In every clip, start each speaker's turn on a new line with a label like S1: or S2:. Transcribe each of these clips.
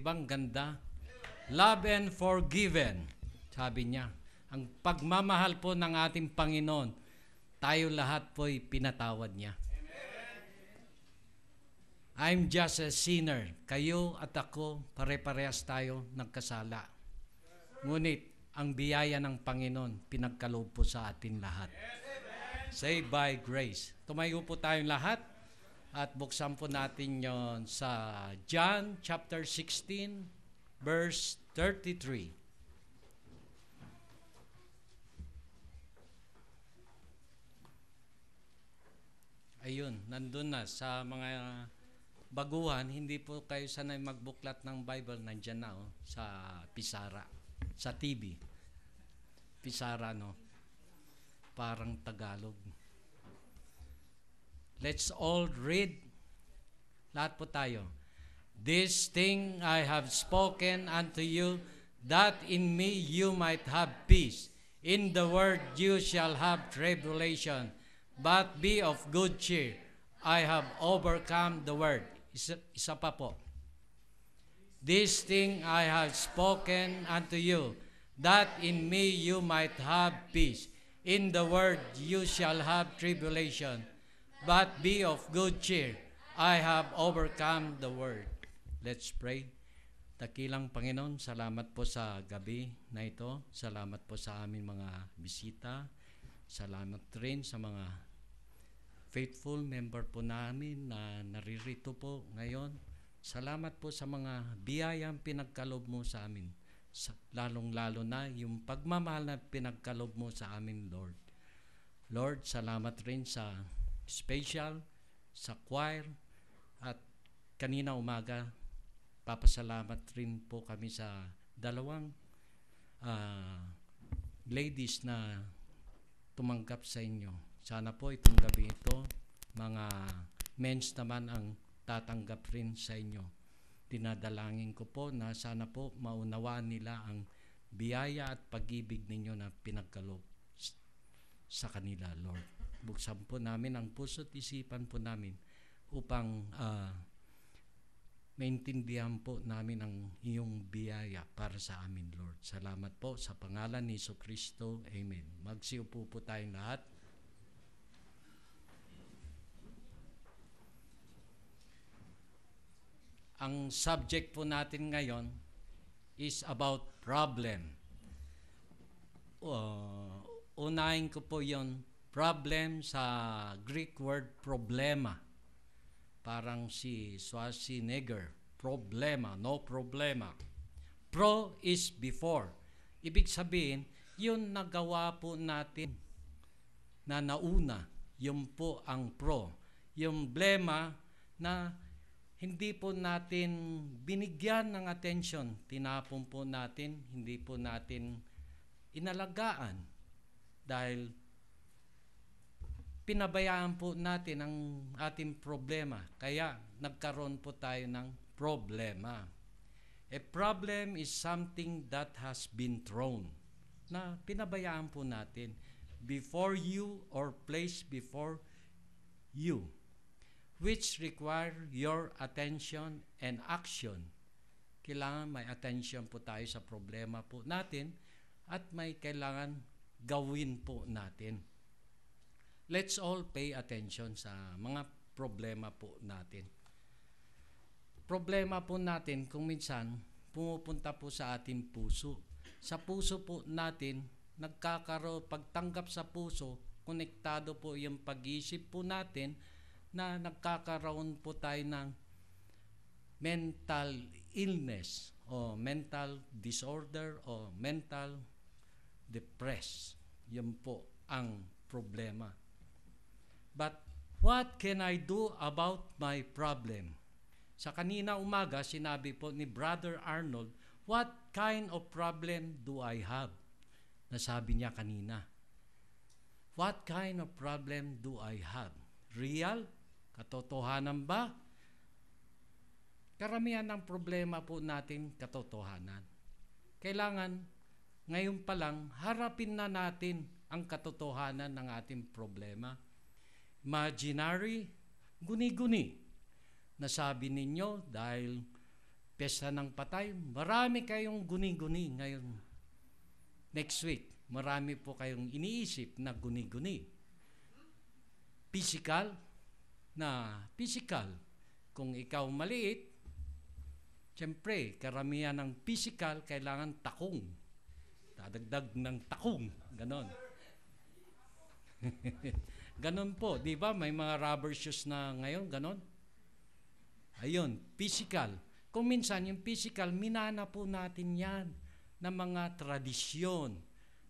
S1: bang ganda? Love and forgiven. Sabi niya, ang pagmamahal po ng ating Panginoon, tayo lahat po'y pinatawad niya. I'm just a sinner. Kayo at ako, pare-parehas tayo nagkasala. Ngunit, ang biyaya ng Panginoon, pinagkaloob po sa atin lahat. Saved by grace. Tumayo po tayong lahat at buksan po natin yon sa John chapter 16, verse 33. Ayun, nandun na sa mga baguhan, hindi po kayo sanay magbuklat ng Bible, nandyan na sa Pisara, sa TV. Pisara, no? Parang Tagalog. Let's all read. Lahat po tayo. This thing I have spoken unto you, that in me you might have peace. In the world you shall have tribulation, but be of good cheer. I have overcome the world. Isa pa po. This thing I have spoken unto you, that in me you might have peace. In the world you shall have tribulation, but be of good cheer. I have overcome the world. Let's pray. Dakilang Panginoon, salamat po sa gabi na ito. Salamat po sa aming mga bisita. Salamat rin sa mga faithful member po namin na naririto po ngayon. Salamat po sa mga biyayang pinagkaloob mo sa amin. Lalong-lalo na yung pagmamahal na pinagkaloob mo sa amin, Lord. Lord, salamat rin sa special, sa choir, at kanina umaga, papasalamat rin po kami sa dalawang ladies na tumanggap sa inyo. Sana po itong gabi ito, mga men's naman ang tatanggap rin sa inyo. Dinadalangin ko po na sana po maunawaan nila ang biyaya at pag-ibig ninyo na pinagkaloob sa kanila, Lord. Buksan po namin ang puso't isipan po namin upang maintindihan po namin ang iyong biyaya para sa amin, Lord. Salamat po sa pangalan ni Jesucristo. Amen. Magsiupo po tayong lahat. Ang subject po natin ngayon is about problem. Unahin ko po yon problem sa Greek word problema. Parang si Schwarzenegger, problema, no problema. Pro is before. Ibig sabihin, yun nagawa po natin na nauna, yun po ang pro. Yung blema na hindi po natin binigyan ng attention, tinapon po natin, hindi po natin inalagaan dahil pinabayaan po natin ang ating problema. Kaya nagkaroon po tayo ng problema. A problem is something that has been thrown, na pinabayaan po natin before you or placed before you, which require your attention and action. Kailangan may attention po tayo sa problema po natin at may kailangan gawin po natin. Let's all pay attention sa mga problema po natin. Problema po natin kung minsan pumupunta po sa ating puso. Sa puso po natin, pagtanggap sa puso, konektado po yung pag-iisip po natin na nagkakaroon po tayo ng mental illness o mental disorder o mental depressed. Yan po ang problema. But what can I do about my problem? Sa kanina umaga, sinabi po ni Brother Arnold, what kind of problem do I have? Nasabi niya kanina. What kind of problem do I have? Real? Katotohanan ba? Karamihan ng problema po natin katotohanan. Kailangan, ngayon pa lang, harapin na natin ang katotohanan ng ating problema. Imaginary, guni-guni. Nasabi ninyo dahil Pesta ng Patay. Marami kayong guni-guni ngayon. Next week, marami po kayong iniisip na guni-guni. Physical. Kung ikaw maliit, siyempre, karamihan ng physical, kailangan takong. Dadagdag ng takong. Ganon. Ganon po. Di ba? May mga rubber shoes na ngayon. Ganon. Ayun, physical. Kung minsan, yung physical, minana po natin yan ng mga tradisyon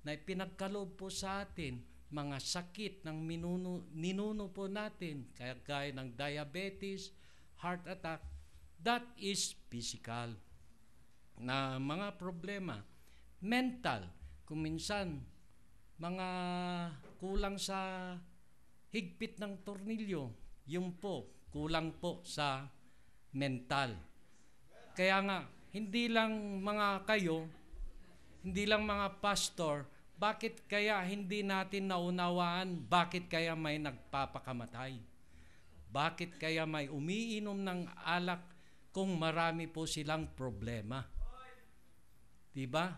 S1: na pinagkaloob po sa atin, mga sakit ng ninuno po natin, gaya ng diabetes, heart attack, that is physical. Na mga problema. Mental, kung minsan, mga kulang sa higpit ng tornilyo, yung po, kulang po sa mental. Kaya nga, hindi lang mga kayo, hindi lang mga pastor, bakit kaya hindi natin naunawaan, bakit kaya may nagpapakamatay? Bakit kaya may umiinom ng alak kung marami po silang problema? Diba?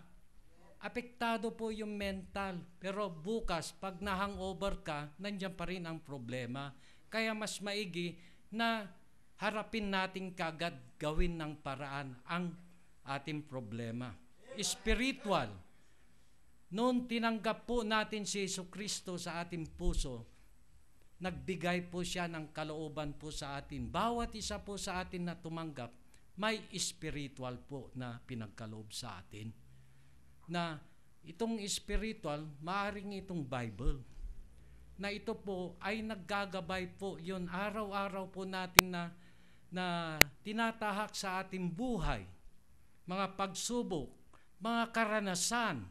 S1: Apektado po yung mental. Pero bukas, pag na-hangover ka, nandiyan pa rin ang problema. Kaya mas maigi na harapin natin kagad, gawin ng paraan ang ating problema. Spiritual. Noon tinanggap po natin si Jesucristo sa ating puso, nagbigay po siya ng kalooban po sa atin. Bawat isa po sa atin na tumanggap, may spiritual po na pinagkaloob sa atin. Na itong spiritual, maaaring itong Bible. Na ito po ay naggagabay po yun araw-araw po natin na tinatahak sa ating buhay. Mga pagsubok, mga karanasan,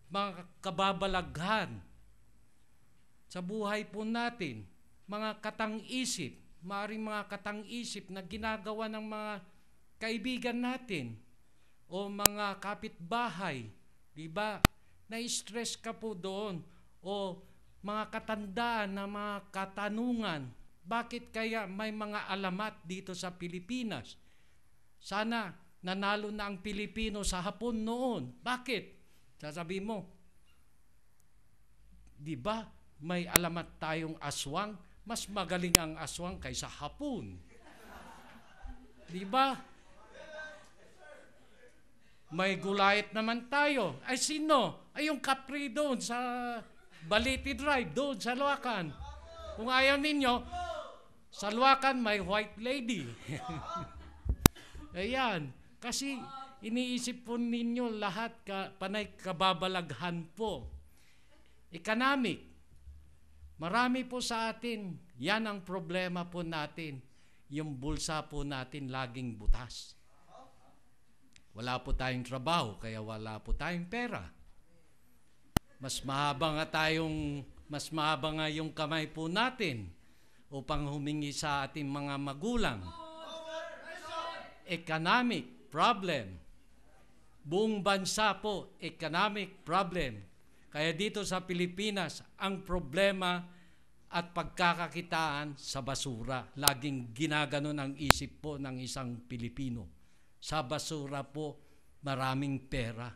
S1: mga kababalaghan sa buhay po natin, mga katang-isip, maaaring mga katang-isip na ginagawa ng mga kaibigan natin o mga kapitbahay, di ba? Na-stress ka po doon o mga katandaan na mga katanungan, bakit kaya may mga alamat dito sa Pilipinas? Sana nanalo na ang Pilipino sa Hapon noon. Bakit? Sasabi mo, di ba, may alamat tayong aswang, mas magaling ang aswang kaysa Hapon. Di ba? May Goliath naman tayo. Ay sino? Ay yung Capri doon sa Balete Drive, doon sa Luacan. Kung ayaw ninyo, sa Luacan may White Lady. Ayan. Kasi iniisip po ninyo lahat panay kababalaghan po. Economic. Marami po sa atin, yan ang problema po natin. Yung bulsa po natin laging butas. Wala po tayong trabaho, kaya wala po tayong pera. Mas mahaba nga yung kamay po natin upang humingi sa ating mga magulang. Economic problem. Buong bansa po, economic problem. Kaya dito sa Pilipinas, ang problema at pagkakakitaan sa basura. Laging ginaganon ang isip po ng isang Pilipino. Sa basura po, maraming pera.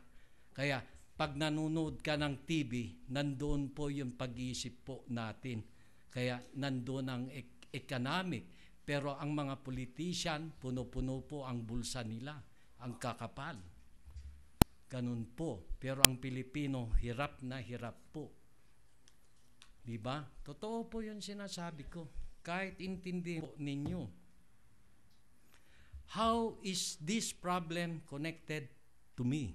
S1: Kaya pag nanonood ka ng TV, nandoon po yung pag-iisip po natin. Kaya nandoon ang economic. Pero ang mga politician, puno-puno po ang bulsa nila, ang kakapal. Ganun po. Pero ang Pilipino, hirap na hirap po. Diba? Totoo po yun sinasabi ko. Kahit intindihin po ninyo. How is this problem connected to me?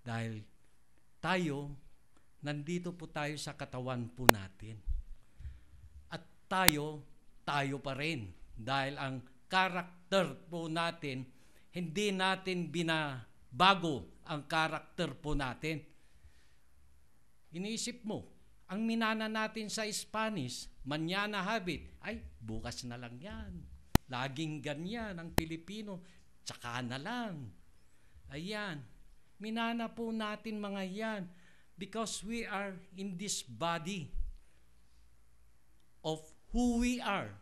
S1: Dahil nandito po tayo sa katawan po natin. At tayo pa rin. Dahil ang karakter po natin, hindi natin binabago ang karakter po natin. Iniisip mo, ang minana natin sa Spanish, mañana habit, ay bukas na lang yan. Laging ganyan ang Pilipino, tsaka na lang. Ayan, minana po natin mga yan because we are in this body of who we are,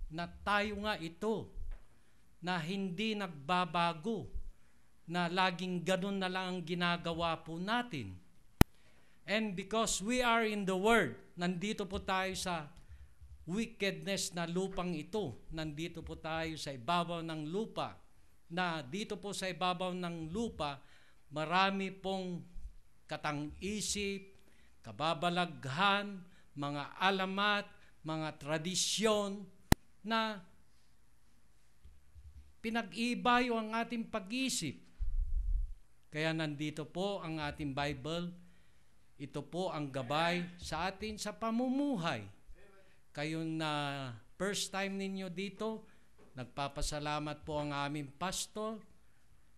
S1: na tayo nga ito. na hindi nagbabago, na laging ganun na lang ang ginagawa po natin. And because we are in the Word, nandito po tayo sa wickedness na lupang ito. Nandito po tayo sa ibabaw ng lupa. Na dito po sa ibabaw ng lupa, marami pong katang-isip, kababalaghan, mga alamat, mga tradisyon na pinag-iibayo ang ating pag-isip. Kaya nandito po ang ating Bible. Ito po ang gabay sa atin sa pamumuhay. Kayo na first time ninyo dito, nagpapasalamat po ang aming pastor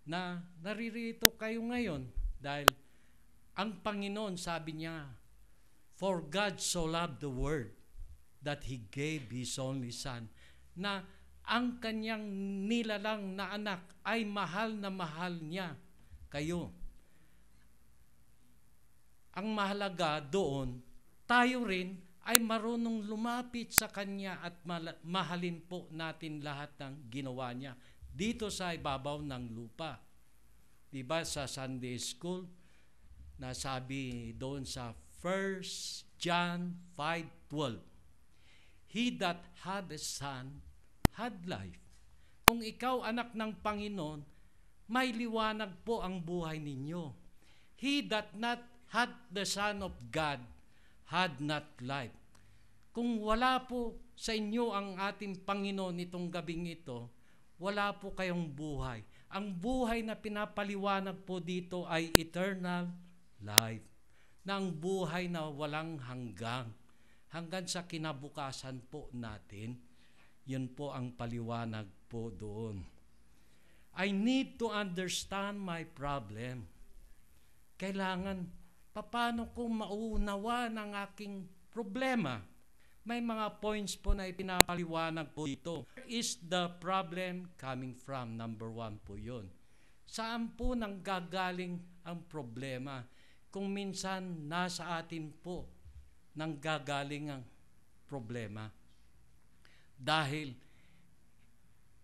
S1: na naririto kayo ngayon dahil ang Panginoon, sabi niya, for God so loved the world that He gave His only Son, na ang kanyang nilalang na anak ay mahal na mahal niya kayo. Ang mahalaga doon, tayo rin ay marunong lumapit sa Kanya at mahalin po natin lahat ng ginawa niya dito sa ibabaw ng lupa. Diba sa Sunday School, nasabi doon sa 1 John 5:12, He that had a son had life. Kung ikaw anak ng Panginoon, may liwanag po ang buhay ninyo. He that not had the Son of God had not life. Kung wala po sa inyo ang ating Panginoon itong gabing ito, wala po kayong buhay. Ang buhay na pinapaliwanag po dito ay eternal life. Na ang buhay na walang hanggang sa kinabukasan po natin. Yun po ang paliwanag po doon. I need to understand my problem. Kailangan, paano ko mauunawa ng aking problema? May mga points po na ipinapaliwanag po dito. Where is the problem coming from? Number 1 po yun. Saan po nanggagaling ang problema? Kung minsan nasa atin po nanggagaling ang problema. Dahil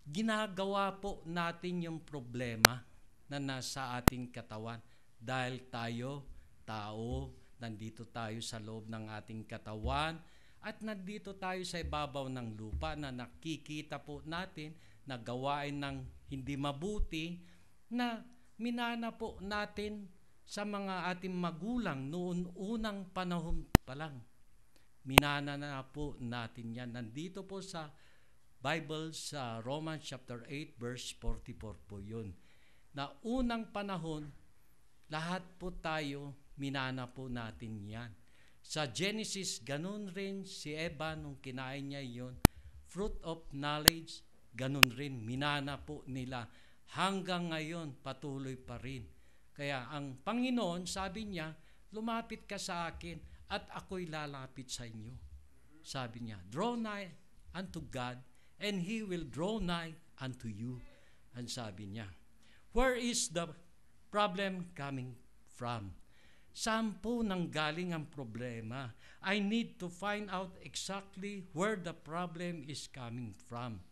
S1: ginagawa po natin yung problema na nasa ating katawan. Dahil tayo, tao, nandito tayo sa loob ng ating katawan at nandito tayo sa ibabaw ng lupa na nakikita po natin na gawain ng hindi mabuti na minana po natin sa mga ating magulang noon unang panahon pa lang. Minana na po natin yan. Nandito po sa Bible sa Romans chapter 8 verse 44 po yun. Na unang panahon, lahat po tayo, minana po natin yan. Sa Genesis, ganun rin si Eva nung kinain niya yun. Fruit of knowledge, ganun rin, minana po nila. Hanggang ngayon, patuloy pa rin. Kaya ang Panginoon, sabi niya, lumapit ka sa akin at ako'y lalapit sa inyo. Sabi niya, draw nigh unto God and He will draw nigh unto you. Ang sabi niya, where is the problem coming from? Saan po nanggaling ang problema? I need to find out exactly where the problem is coming from.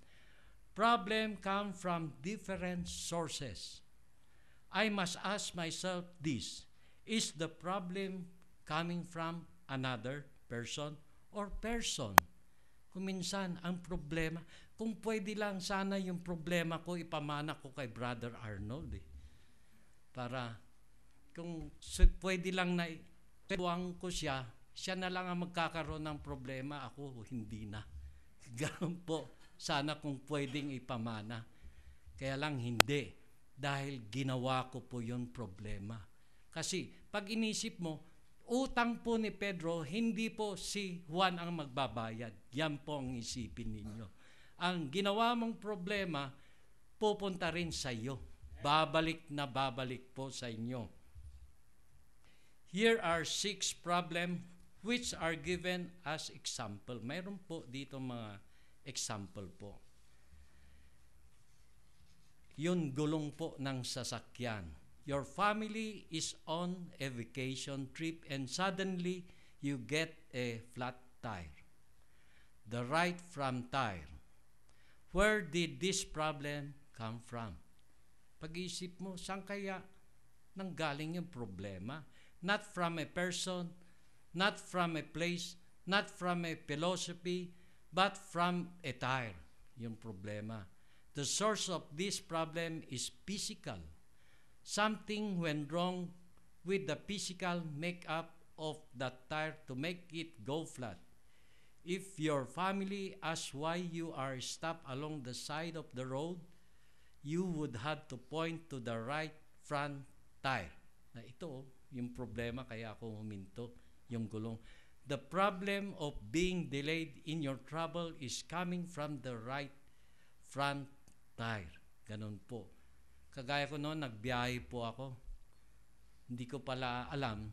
S1: Problem come from different sources. I must ask myself this, is the problem coming from another person or person? Kung minsan, ang problema, kung pwede lang sana yung problema ko, ipamana ko kay Brother Arnold. Para, kung pwede lang na buwang ko siya na lang ang magkakaroon ng problema, ako hindi na. Ganun po, sana kung pwedeng ipamana. Kaya lang hindi, dahil ginawa ko po yung problema. Kasi, pag inisip mo, utang po ni Pedro, hindi po si Juan ang magbabayad. Yan po ang isipin ninyo. Ang ginawa mong problema, pupunta rin sa iyo. Babalik na babalik po sa inyo. Here are 6 problems which are given as example. Mayroon po dito mga example po. Yun gulong po ng sasakyan. Your family is on a vacation trip and suddenly you get a flat tire. The right front tire. Where did this problem come from? Pag-iisip mo, saan kaya nanggaling yung problema? Not from a person, not from a place, not from a philosophy, but from a tire, yung problema. The source of this problem is physical. Something went wrong with the physical makeup of that tire to make it go flat. If your family asks why you are stopped along the side of the road, you would have to point to the right front tire. Na ito, yung problema kaya ako huminto, yung gulong. The problem of being delayed in your travel is coming from the right front tire. Ganun po. Kagaya ko noon, nagbiyahe po ako. Hindi ko pala alam,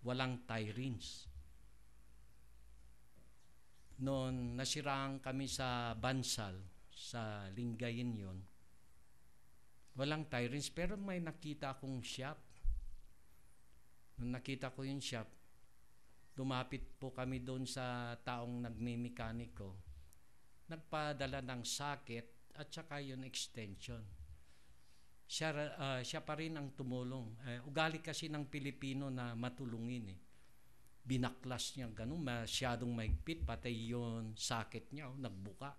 S1: walang tie rings. Noon, nasiraan kami sa Bansal, sa Lingayen yon. Walang tie rings, pero may nakita akong shop. Nung nakita ko yung shop, lumapit po kami doon sa taong nagmimekaniko. Nagpadala ng socket at saka yung extension. Siya pa rin ang tumulong. Ugali kasi ng Pilipino na matulungin eh. Binaklas niya ganun, masyadong maigpit, patay yung socket niya, nagbuka.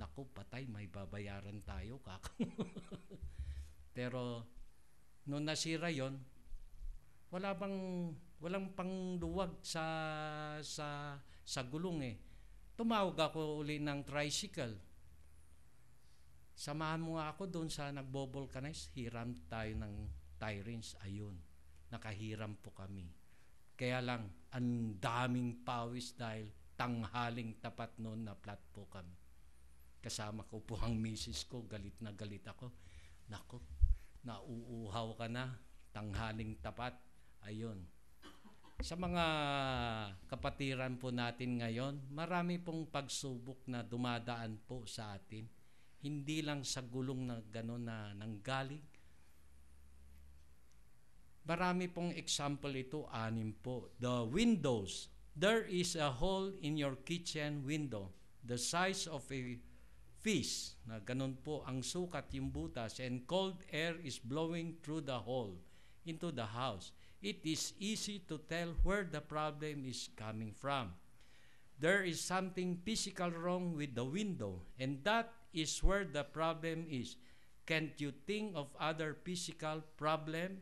S1: Naku, patay, may babayaran tayo, kaka. Pero, nung nasira yon, walang pangluwag sa gulong eh. Tumawag ako uli ng tricycle. Samahan mo nga ako doon sa nagbo-vulcanize, hiram tayo ng tie rings. Ayun, nakahiram po kami. Kaya lang, ang daming pawis dahil tanghaling tapat noon na flat po kami. Kasama ko po ang misis ko, galit na galit ako. Naku, nauuhaw ka na, tanghaling tapat. Ayun. Sa mga kapatiran po natin ngayon, marami pong pagsubok na dumadaan po sa atin. Hindi lang sa gulong na gano'n na nanggaling. Marami pong example ito, 6 po. The windows. There is a hole in your kitchen window, the size of a fish, na ganun po ang sukat yung butas, and cold air is blowing through the hole into the house. It is easy to tell where the problem is coming from. There is something physical wrong with the window, and that is where the problem is. Can't you think of other physical problem,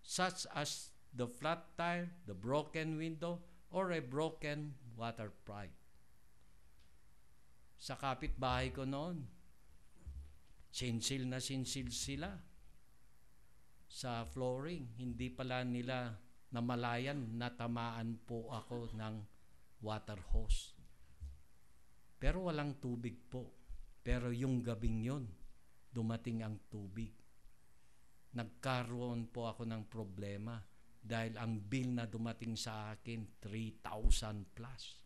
S1: such as the flat tire, the broken window, or a broken water pipe? Sa kapitbahay ko noon, sinsil na sinsil sila sa flooring. Hindi pala nila namalayan, natamaan po ako ng water hose. Pero walang tubig po. Pero yung gabing yun, dumating ang tubig. Nagkaroon po ako ng problema dahil ang bill na dumating sa akin, 3,000 plus.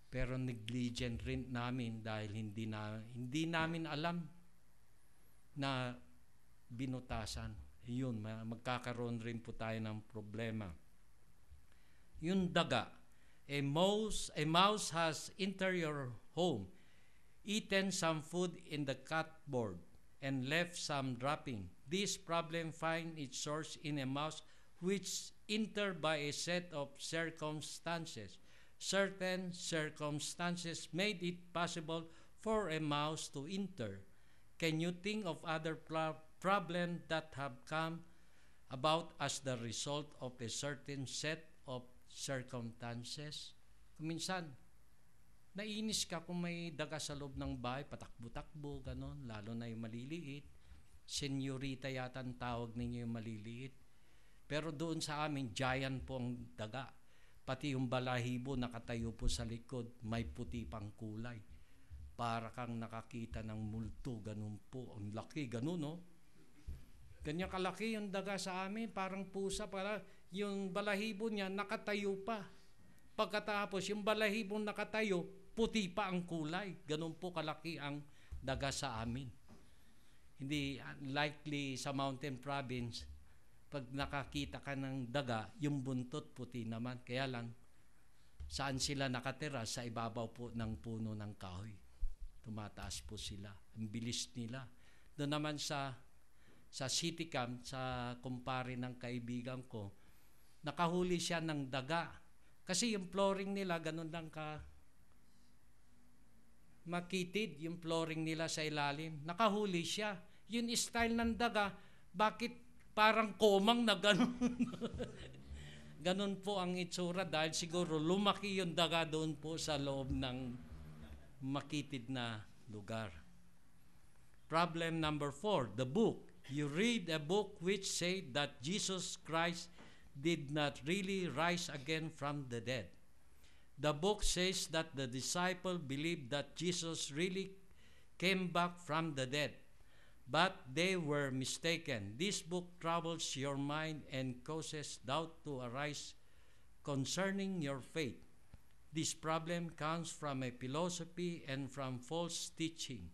S1: Pero negligent rin namin dahil hindi namin alam na binutasan. Yun, magkakaroon rin po tayo ng problema. Yung daga, a mouse has entered your home, eaten some food in the cupboard, and left some dropping. This problem finds its source in a mouse which entered by a set of circumstances. Certain circumstances made it possible for a mouse to enter. Can you think of other problems that have come about as the result of a certain set of circumstances? Minsan, naiinis ka kung may daga sa loob ng bahay, patakbo-takbo, ganon, lalo na yung maliliit. Senyorita yata ang tawag ninyo yung maliliit. Pero doon sa amin, giant po ang daga. Pati yung balahibo nakatayo po sa likod, may puti pang kulay. Para kang nakakita ng multo, ganun po. Ang laki, ganun, no? Ganyan kalaki yung daga sa amin, parang pusa, para yung balahibo niya nakatayo pa. Pagkatapos, yung balahibo nakatayo, puti pa ang kulay. Ganun po kalaki ang daga sa amin. Hindi likely sa mountain province, pag nakakita ka ng daga, yung buntot puti naman. Kaya lang, Saan sila nakatira? Sa ibabaw po ng puno ng kahoy. Tumataas po sila. Ang bilis nila. Doon naman sa city camp, sa kumpare ng kaibigan ko, nakahuli siya ng daga. Kasi yung flooring nila, ganun lang makitid yung flooring nila sa ilalim. Nakahuli siya. Yung style ng daga, bakit parang komang na ganun? Ganun po ang itsura dahil siguro lumaki yung daga doon po sa loob ng makitid na lugar. Problem number 4, the book. You read a book which say that Jesus Christ did not really rise again from the dead. The book says that the disciple believed that Jesus really came back from the dead, but they were mistaken. This book troubles your mind and causes doubt to arise concerning your faith. This problem comes from a philosophy and from false teaching,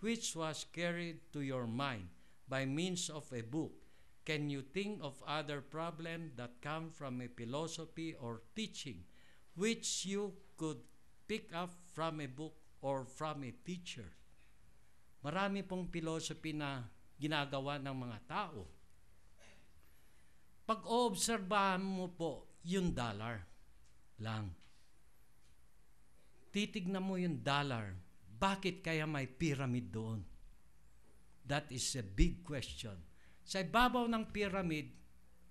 S1: which was carried to your mind by means of a book. Can you think of other problems that come from a philosophy or teaching which you could pick up from a book or from a teacher? Marami pong philosophy na ginagawa ng mga tao. Pag-oobserbahan mo po yung dollar lang. Titignan mo yung dollar. Bakit kaya may pyramid doon? That is a big question. Sa ibabaw ng pyramid,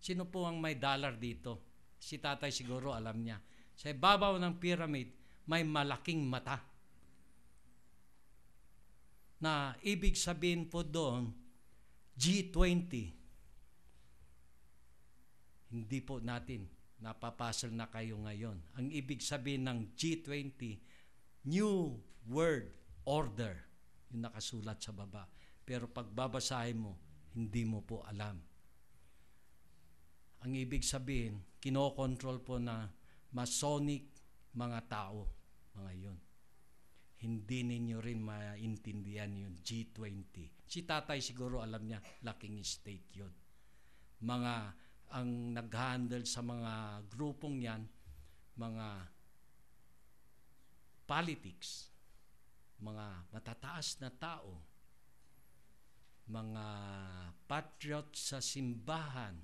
S1: sino po ang may dollar dito? Si tatay siguro alam niya. Sa ibabaw ng pyramid, may malaking mata. Na ibig sabihin po doon, G20. Hindi po natin napapasal na kayo ngayon. Ang ibig sabihin ng G20, New World Order. Yung nakasulat sa baba. Pero pag babasahin mo, hindi mo po alam. Ang ibig sabihin, kinokontrol po na Masonic mga tao, mga yun. Hindi ninyo rin maintindihan yung G20. Si tatay siguro alam niya, laking state yun. Ang nag-handle sa mga grupong yan, mga politics, mga matataas na tao, mga patriot sa simbahan,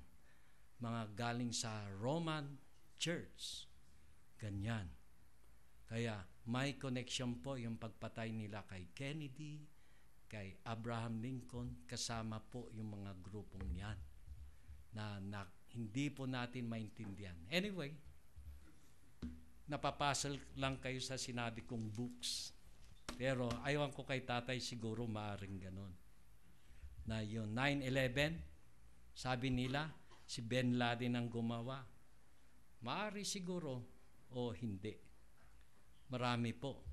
S1: mga galing sa Roman Church. Ganyan. Kaya may connection po yung pagpatay nila kay Kennedy, kay Abraham Lincoln, kasama po yung mga grupong yan na hindi po natin maintindihan. Anyway, napapasal lang kayo sa sinabi kong books. Pero ayaw ko kay tatay siguro maaring ganon. Na yung 9/11, sabi nila, si Ben Laden ang gumawa. Maari siguro o hindi. Marami po.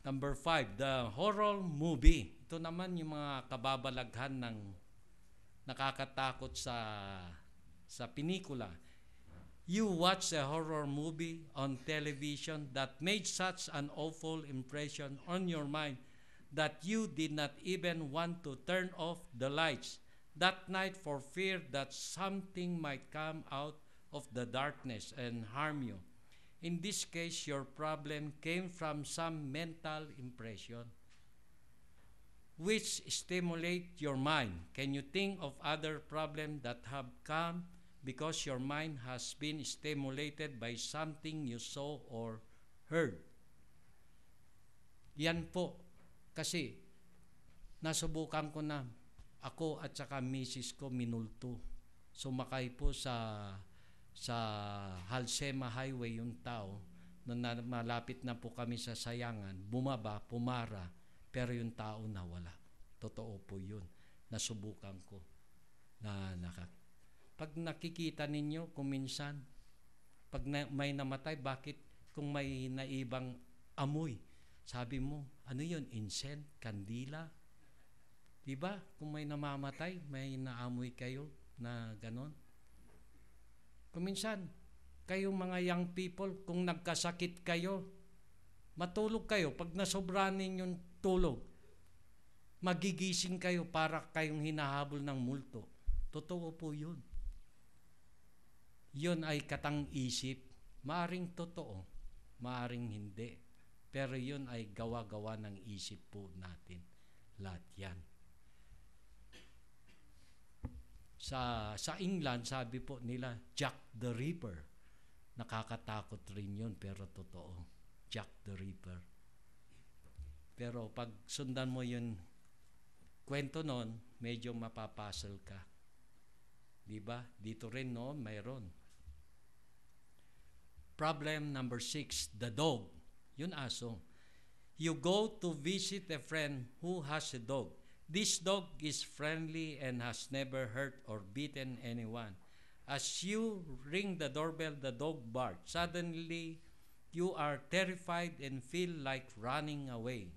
S1: Number 5, the horror movie. Ito naman yung mga kababalaghan ng nakakatakot sa pinikula. You watch a horror movie on television that made such an awful impression on your mind that you did not even want to turn off the lights that night for fear that something might come out of the darkness and harm you. In this case, your problem came from some mental impression which stimulate your mind. Can you think of other problems that have come because your mind has been stimulated by something you saw or heard? Yan po. Kasi nasubukan ko na ako at saka misis ko minulto. Sumakay po sa Halsema Highway yung tao. Nung malapit na po kami sa Sayangan, bumaba, pumara, pero yung tao nawala. Totoo po yun. Nasubukan ko. Pag nakikita ninyo, kung minsan, pag may namatay, bakit kung may naibang amoy, sabi mo, ano yun, incense, kandila? Diba? Kung may namamatay, may naamoy kayo na ganon. Kung minsan, kayong mga young people, kung nagkasakit kayo, matulog kayo. Pag nasobrahan ninyong tulog, magigising kayo para kayong hinahabol ng multo. Totoo po yun. yun ay katang-isip. Maaring totoo, maaring hindi. Pero yun ay gawa-gawa ng isip po natin. Lahat yan. Sa England, sabi po nila, Jack the Ripper. Nakakatakot rin yun, pero totoo. Jack the Ripper. Pero pag sundan mo yun, kwento nun, medyo mapapasal ka. Diba? Dito rin noon, mayroon. Problem number 6, the dog. Yun aso. You go to visit a friend who has a dog. This dog is friendly and has never hurt or beaten anyone. As you ring the doorbell, the dog barks. Suddenly, you are terrified and feel like running away.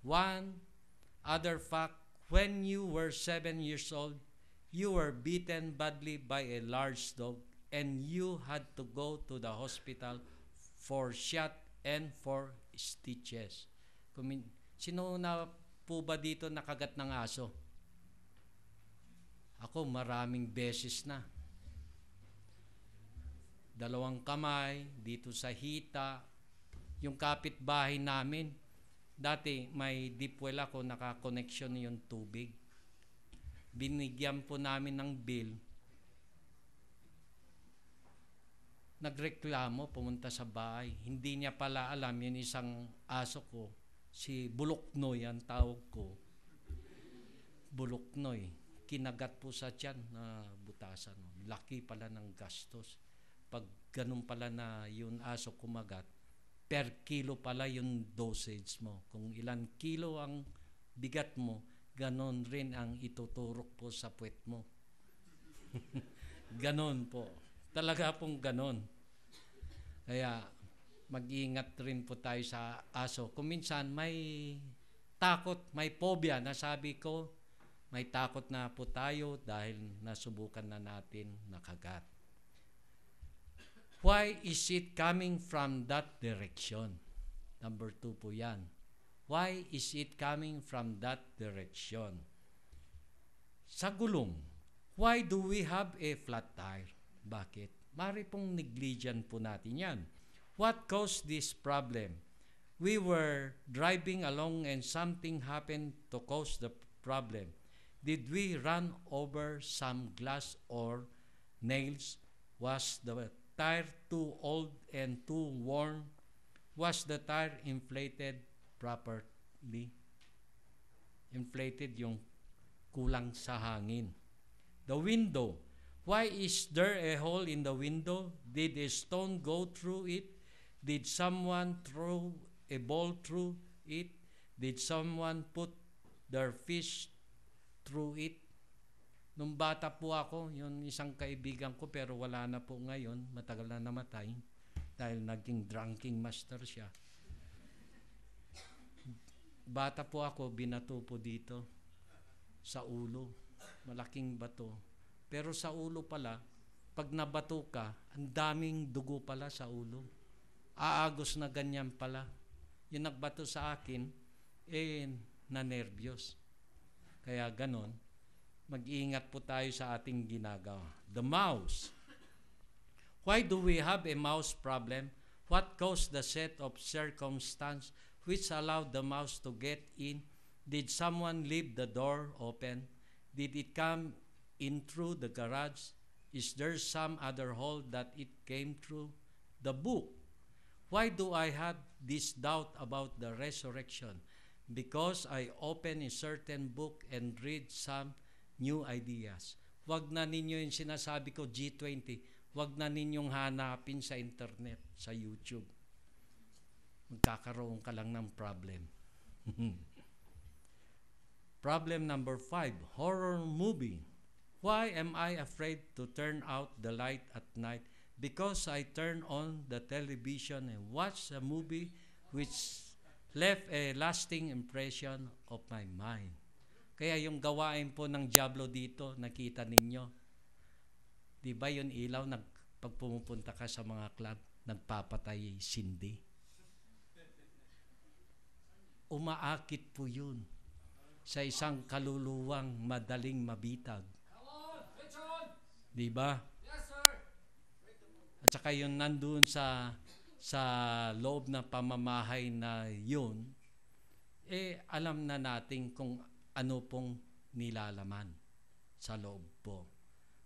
S1: One other fact, when you were 7 years old, you were beaten badly by a large dog and you had to go to the hospital for shot and for stitches. Sino na po ba dito nakagat ng aso? Ako, maraming beses na. 2 kamay, dito sa hita. Yung kapitbahay namin, dati may deep well ako, nakakoneksyon yung tubig. Binigyan po namin ng bill. Nagreklamo, pumunta sa bahay. Hindi niya pala alam, yun isang aso ko, si Buloknoy ang tawag ko. Buloknoy. Kinagat po sa tiyan na butasan. Laki pala ng gastos. Pag ganun pala na yung aso kumagat, per kilo pala yung dosage mo. Kung ilan kilo ang bigat mo, ganon rin ang ituturok po sa puwet mo. Ganon po. Talaga pong ganon. Kaya mag-iingat rin po tayo sa aso. Kung minsan may takot, may phobia, nasabi ko, may takot na po tayo dahil nasubukan na natin nakagat. Why is it coming from that direction? Number 2 po yan. Why is it coming from that direction? Sa gulong, why do we have a flat tire? Bakit? Mari pong negligent po natin yan. What caused this problem? We were driving along and something happened to cause the problem. Did we run over some glass or nails? Was the tire too old and too worn? Was the tire inflated properly? Inflated yung kulang sa hangin. The window. Why is there a hole in the window? Did a stone go through it? Did someone throw a ball through it? Did someone put their fish through it? Nung bata po ako, yung isang kaibigan ko pero wala na po ngayon, matagal na namatay dahil naging drinking master siya. Bata po ako, binato po dito sa ulo. Malaking bato. Pero sa ulo pala, pag nabato ka, ang daming dugo pala sa ulo. Aagos na ganyan pala. Yung nagbato sa akin, na-nervyos. Kaya ganon, mag-iingat po tayo sa ating ginagawa. The mouse. Why do we have a mouse problem? What caused the set of circumstance which allowed the mouse to get in? Did someone leave the door open? Did it come in through the garage? Is there some other hole that it came through? The book. Why do I have this doubt about the resurrection? Because I open a certain book and read some new ideas. Wag na ninyo yung sinasabi ko, G20, wag na ninyong hanapin sa internet, sa YouTube. Magkakaroon ka lang ng problem. Problem number 5, horror movie. Why am I afraid to turn out the light at night? Because I turn on the television and watch a movie which left a lasting impression of my mind. Kaya yung gawain po ng Diablo dito, nakita ninyo. Di ba yung ilaw, pag pumupunta ka sa mga club, nagpapatay sindi? Umaakit po yun sa isang kaluluwang madaling mabitag. Di ba? Yes, sir. At saka yung nandun sa loob ng pamamahay na yun, alam na natin kung ano pong nilalaman sa loob po.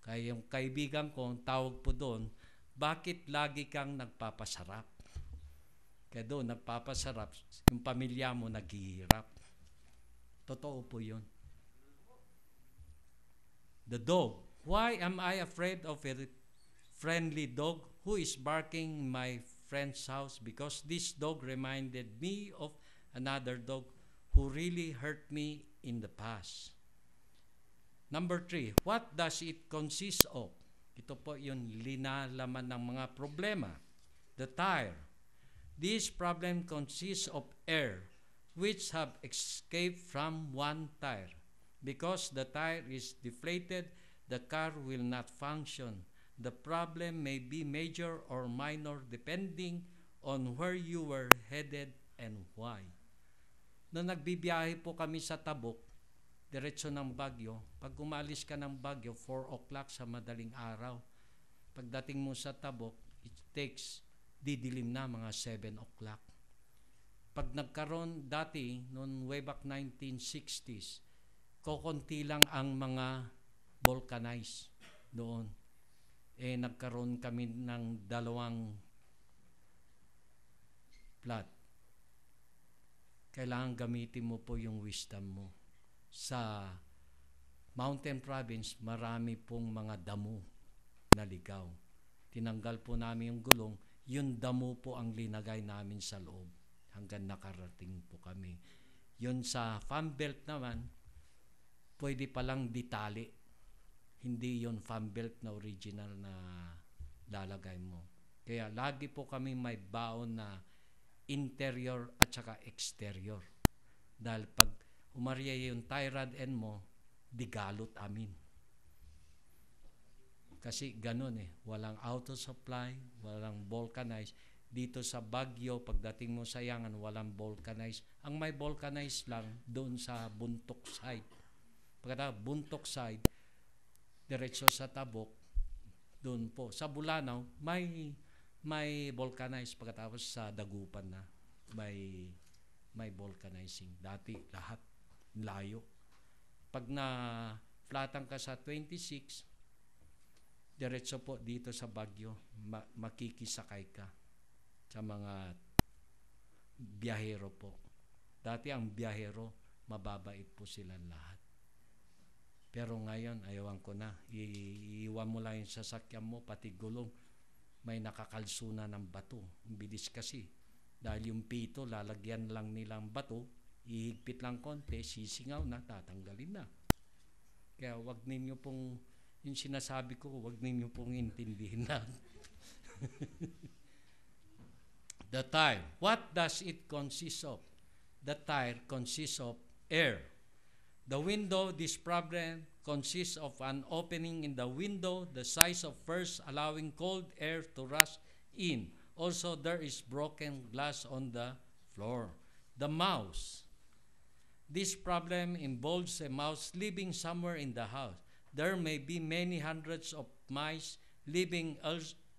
S1: Kaya yung kaibigan ko, ang tawag po doon, bakit lagi kang nagpapasarap? Kaya doon, nagpapasarap, yung pamilya mo naghihirap. Totoo po yun. The dog. Why am I afraid of a friendly dog who is barking in my friend's house? Because this dog reminded me of another dog who really hurt me in the past. Number 3, what does it consist of? Ito po yung linalaman ng mga problema. The tire. This problem consists of air which have escaped from one tire. Because the tire is deflated, the car will not function. The problem may be major or minor depending on where you were headed and why. Nung nagbibiyahe po kami sa Tabuk, diretso ng Baguio, pag umalis ka ng Baguio, 4 o'clock sa madaling araw. Pagdating mo sa Tabuk, it takes, didilim na mga 7 o'clock. Pag nagkaroon dati, noong way back 1960s, kokonti lang ang mga vulcanized doon. Nagkaroon kami ng 2 plot. Kailangan gamitin mo po yung wisdom mo. Sa Mountain Province, marami pong mga damo na ligaw. Tinanggal po namin yung gulong, yung damo po ang linagay namin sa loob hanggang nakarating po kami. Yun sa fan belt naman, pwede palang ditali. Hindi yun fan belt na original na lalagay mo. Kaya lagi po kami may baon na interior at saka exterior. Dahil pag umarya yung tie rod end mo, digalot amin. Kasi ganun walang auto supply, walang vulcanized. Dito sa Baguio, pagdating mo sa Yangan, walang vulcanized. Ang may vulcanized lang doon sa Buntok side. Pagkatapos Buntok side, diretso sa Tabuk, doon po. Sa Bulanao, may vulcanized. Pagkatapos sa Dagupan na, may vulcanizing. Dati lahat layo. Pag na-flatan ka sa 26, diretso po dito sa Baguio, makikisakay ka sa mga biyahero po. Dati ang biyahero, mababait po silang lahat. Pero ngayon, ayawan ko na. Iiwan mo lang yung sasakyan mo, pati gulong. May nakakalsuna ng bato. Bilis kasi. Dahil yung pito, lalagyan lang nilang bato, ihigpit lang konti, sisingaw na, tatanggalin na. Kaya wag ninyo pong, yung sinasabi ko, wag ninyo pong intindihin na. The tire. What does it consist of? The tire consists of air. The window, this problem consists of an opening in the window, the size of first allowing cold air to rush in. Also, there is broken glass on the floor. The mouse. This problem involves a mouse living somewhere in the house. There may be many hundreds of mice living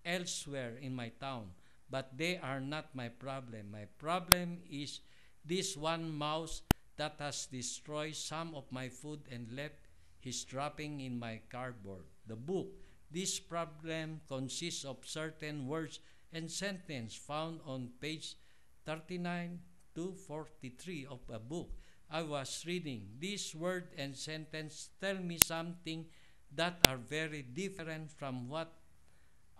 S1: elsewhere in my town, but they are not my problem. My problem is this one mouse that has destroyed some of my food and left his dropping in my cardboard. The book. This problem consists of certain words and sentences found on page 39 to 43 of a book I was reading. These word and sentence tell me something that are very different from what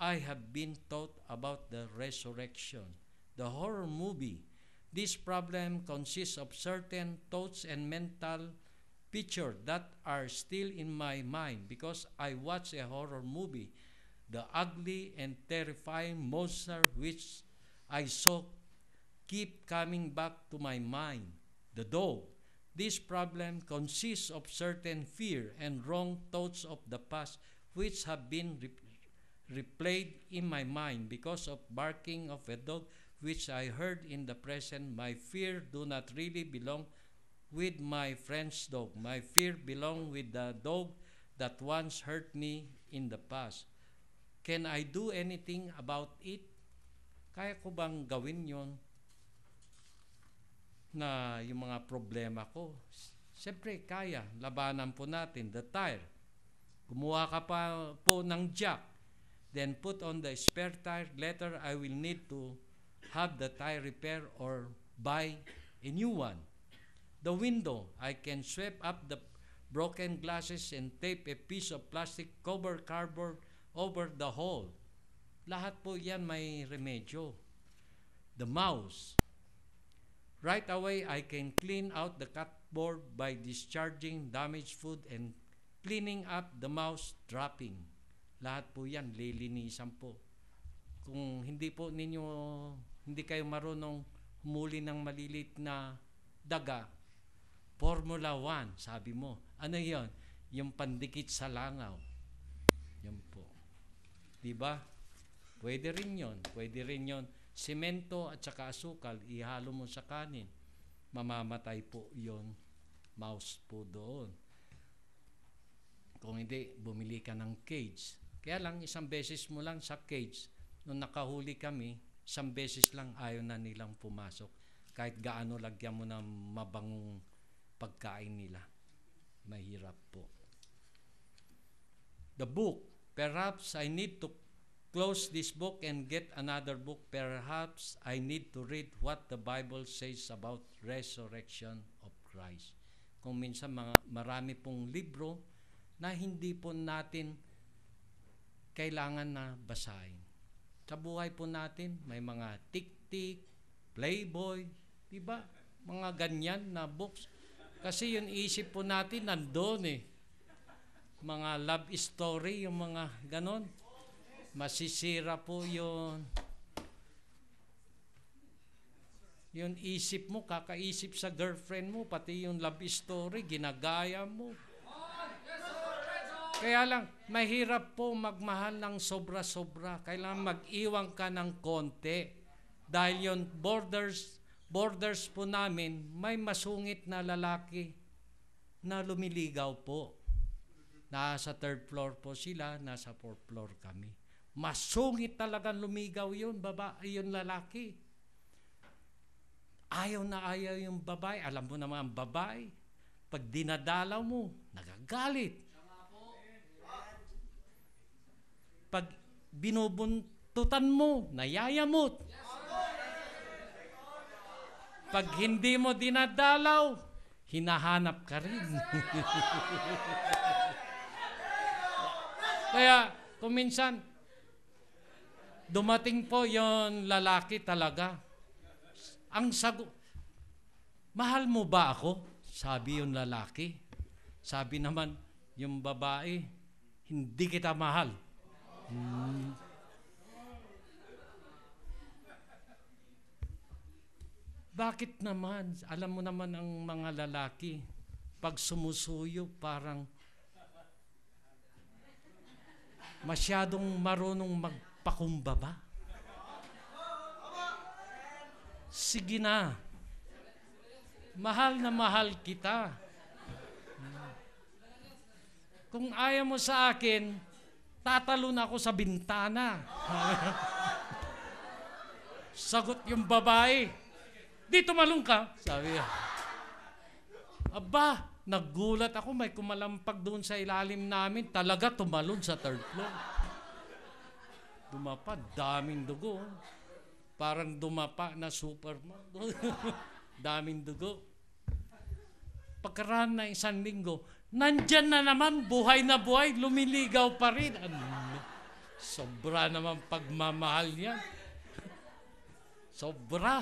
S1: I have been taught about the resurrection. The horror movie. This problem consists of certain thoughts and mental pictures that are still in my mind because I watched a horror movie. The ugly and terrifying monster which I saw keep coming back to my mind. The dog. This problem consists of certain fear and wrong thoughts of the past which have been replayed in my mind because of barking of a dog which I heard in the present. My fear do not really belong with my friend's dog. My fear belong with the dog that once hurt me in the past. can I do anything about it? Kaya ko bang gawin yon na yung mga problema ko? Siyempre, kaya. Labanan po natin the tire. Kumuha ka pa po ng jack. Then put on the spare tire. Later, I will need to have the tire repair or buy a new one. The window, I can sweep up the broken glasses and tape a piece of plastic cover cardboard over the hole. Lahat po yan may remedyo. The mouse, right away I can clean out the cupboard by discharging damaged food and cleaning up the mouse dropping. Lahat po yan lilinisan po. Kung hindi kayo marunong humuli ng malilit na daga, Formula 1, sabi mo. Ano yon? Yung pandikit sa langaw. Yan po. Diba? Pwede rin yon. Pwede rin yon. Semento at saka asukal, ihalo mo sa kanin. Mamamatay po yon mouse po doon. Kung hindi, bumili ka ng cage. Kaya lang, isang beses mo lang sa cage. Nung nakahuli kami, isang beses lang ayaw na nilang pumasok. Kahit gaano lagyan mo ng mabangong pagkain nila. Mahirap po. The book. Perhaps I need to close this book and get another book. Perhaps I need to read what the Bible says about resurrection of Christ. Kung minsan marami pong libro na hindi po natin kailangan na basahin. Sa buhay po natin, may mga tik-tik, Playboy, diba? Mga ganyan na books. Kasi yung isip po natin nandoon eh. Mga love story, yung mga ganon. Masisira po yun. Yung isip mo, kakaisip sa girlfriend mo, pati yung love story, ginagaya mo. Kaya lang, mahirap po magmahal ng sobra-sobra. Kailangan mag-iwan ka ng konti. Dahil yung borders po namin, may masungit na lalaki na lumiligaw po. Nasa third floor po sila, nasa fourth floor kami. Masungit talagang lumigaw yun, yung lalaki. Ayaw na ayaw yung babae. Alam mo naman ang babae, pag dinadalaw mo, nagagalit. Pag binubuntutan mo, nayayamot. Pag hindi mo dinadalaw, hinahanap ka rin. Kaya, kung minsan, dumating po yon lalaki talaga. Ang sagot, mahal mo ba ako? Sabi yung lalaki. Sabi naman, yung babae, hindi kita mahal. Bakit naman? Alam mo naman ang mga lalaki, pag sumusuyo, parang masyadong marunong magpakumbaba. Sige na. Mahal na mahal kita. Kung ayaw mo sa akin, tatalon ako sa bintana. Sagot yung babae, di tumalong ka. Sabi niya. Aba, naggulat ako, may kumalampag doon sa ilalim namin. Talaga tumalon sa third floor. Dumapa, daming dugo. Parang dumapa na Superman. Daming dugo. Pagkaraan na isang linggo, nandyan na naman, buhay na buhay, lumiligaw pa rin. Sobra naman pagmamahal niya. Sobra.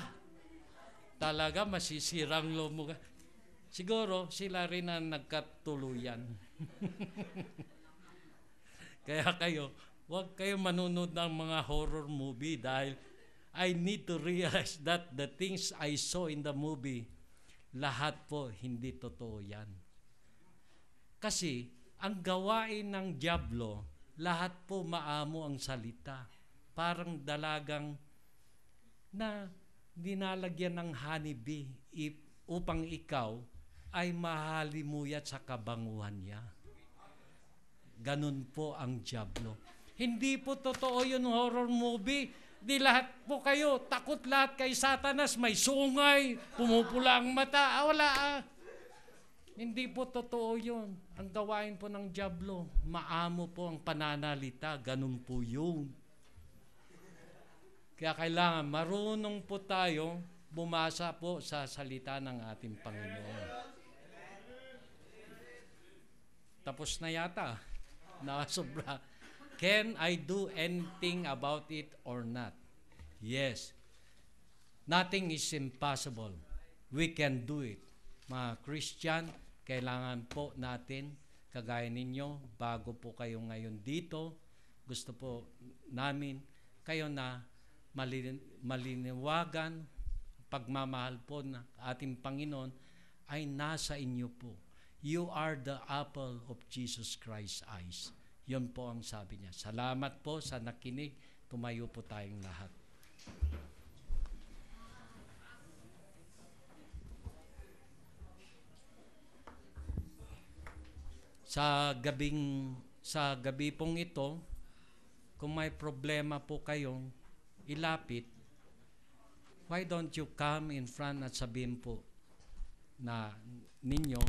S1: Talaga masisirang loob. Siguro sila rin ang nagkatuluyan. Kaya kayo, huwag kayo manunod ng mga horror movie dahil I need to realize that the things I saw in the movie, lahat po hindi totoo yan. Kasi ang gawain ng dyablo, lahat po maamo ang salita. Parang dalagang na dinalagyan ng honeybee upang ikaw ay mahalimuyat sa kabanguhan niya. Ganun po ang dyablo. Hindi po totoo yun horror movie. Di lahat po kayo, takot lahat kay Satanas, may sungay, pumupula ang mata. Wala. Hindi po totoo yun. Ang gawain po ng dyablo, maamo po ang pananalita. Ganun po yun. Kaya kailangan marunong po tayo bumasa po sa salita ng ating Panginoon. Tapos na yata. Nakasobra. Can I do anything about it or not? Yes. Nothing is impossible. We can do it. Mga Christian, kailangan po natin, kagaya ninyo, bago po kayo ngayon dito, gusto po namin kayo na maliniwagan, pagmamahal po ng ating Panginoon ay nasa inyo po. You are the apple of Jesus Christ's eyes. Yun po ang sabi niya. Salamat po sa nakinig. Tumayo po tayong lahat. Sa gabi pong ito, kung may problema po kayong ilapit, why don't you come in front at sabihin po na ninyo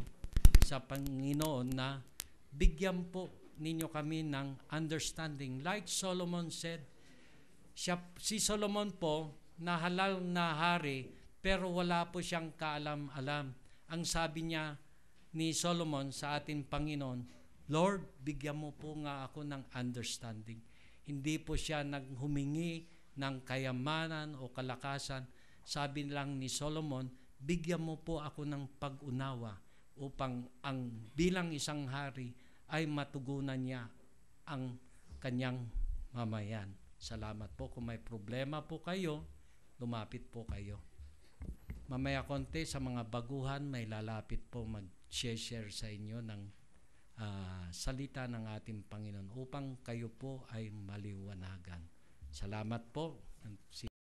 S1: sa Panginoon na bigyan po ninyo kami ng understanding. Like Solomon said, si Solomon po, nahalal na hari, pero wala po siyang kaalam-alam. Ang sabi niya ni Solomon sa ating Panginoon, Lord, bigyan mo po nga ako ng understanding. Hindi po siya naghumingi ng kayamanan o kalakasan. Sabi lang ni Solomon, bigyan mo po ako ng pag-unawa upang ang bilang isang hari ay matugunan niya ang kanyang mamayan. Salamat po. Kung may problema po kayo, lumapit po kayo. Mamaya konti sa mga baguhan, may lalapit po mag-share sa inyo ng salita ng ating Panginoon upang kayo po ay maliwanagan. Salamat po.